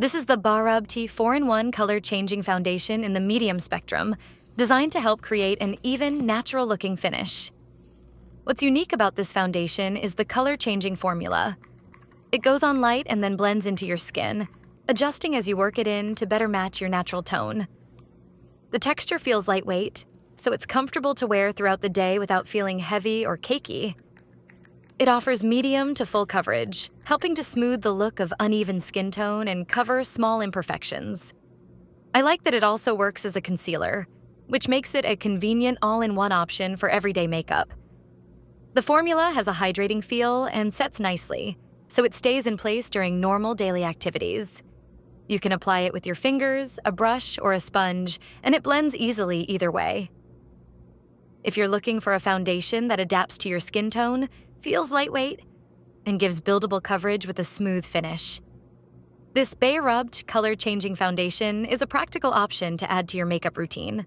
This is the Barabtee 4-in-1 color-changing foundation in the medium spectrum, designed to help create an even, natural-looking finish. What's unique about this foundation is the color-changing formula. It goes on light and then blends into your skin, adjusting as you work it in to better match your natural tone. The texture feels lightweight, so it's comfortable to wear throughout the day without feeling heavy or cakey. It offers medium to full coverage, helping to smooth the look of uneven skin tone and cover small imperfections. I like that it also works as a concealer, which makes it a convenient all-in-one option for everyday makeup. The formula has a hydrating feel and sets nicely, so it stays in place during normal daily activities. You can apply it with your fingers, a brush, or a sponge, and it blends easily either way. If you're looking for a foundation that adapts to your skin tone, feels lightweight, and gives buildable coverage with a smooth finish, this Bay Rubbed color-changing foundation is a practical option to add to your makeup routine.